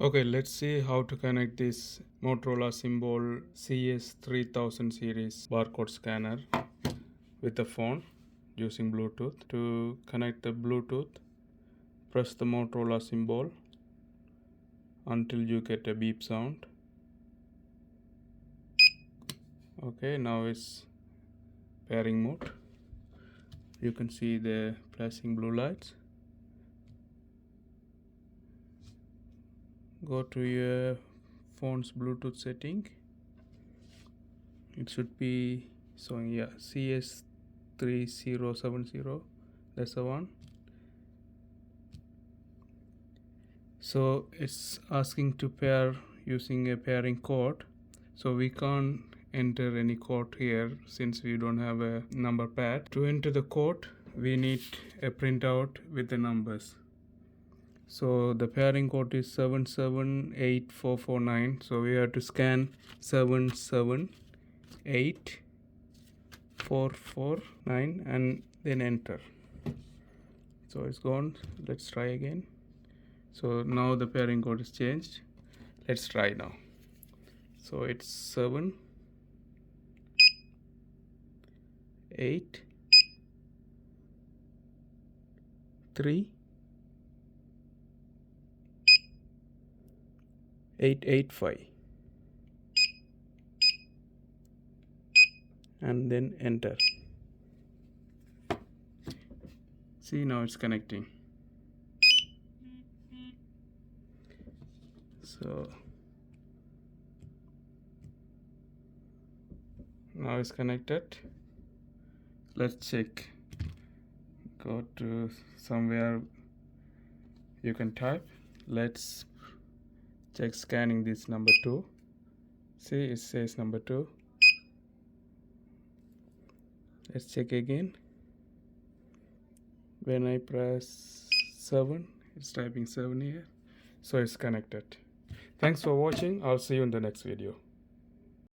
Okay, let's see how to connect this Motorola Symbol CS3000 series barcode scanner with the phone using Bluetooth. To connect the Bluetooth, press the Motorola Symbol until you get a beep sound. Okay, now it's pairing mode. You can see the flashing blue lights. Go to your phone's Bluetooth setting. It should be showing, yeah, CS3070. That's the one. So it's asking to pair using a pairing code. So we can't enter any code here since we don't have a number pad. To enter the code, we need a printout with the numbers. So the pairing code is 778449. So we have to scan 778449 and then enter. So it's gone. Let's try again. So now the pairing code is changed. Let's try now. So it's 7 8 3 8 8 5 and then enter. See, now it's connecting. So now it's connected. Let's check. Go to somewhere you can type. Let's check scanning this number 2. See, it says number 2. Let's check again. When I press 7, it's typing 7 here. So it's connected. Thanks for watching. I'll see you in the next video.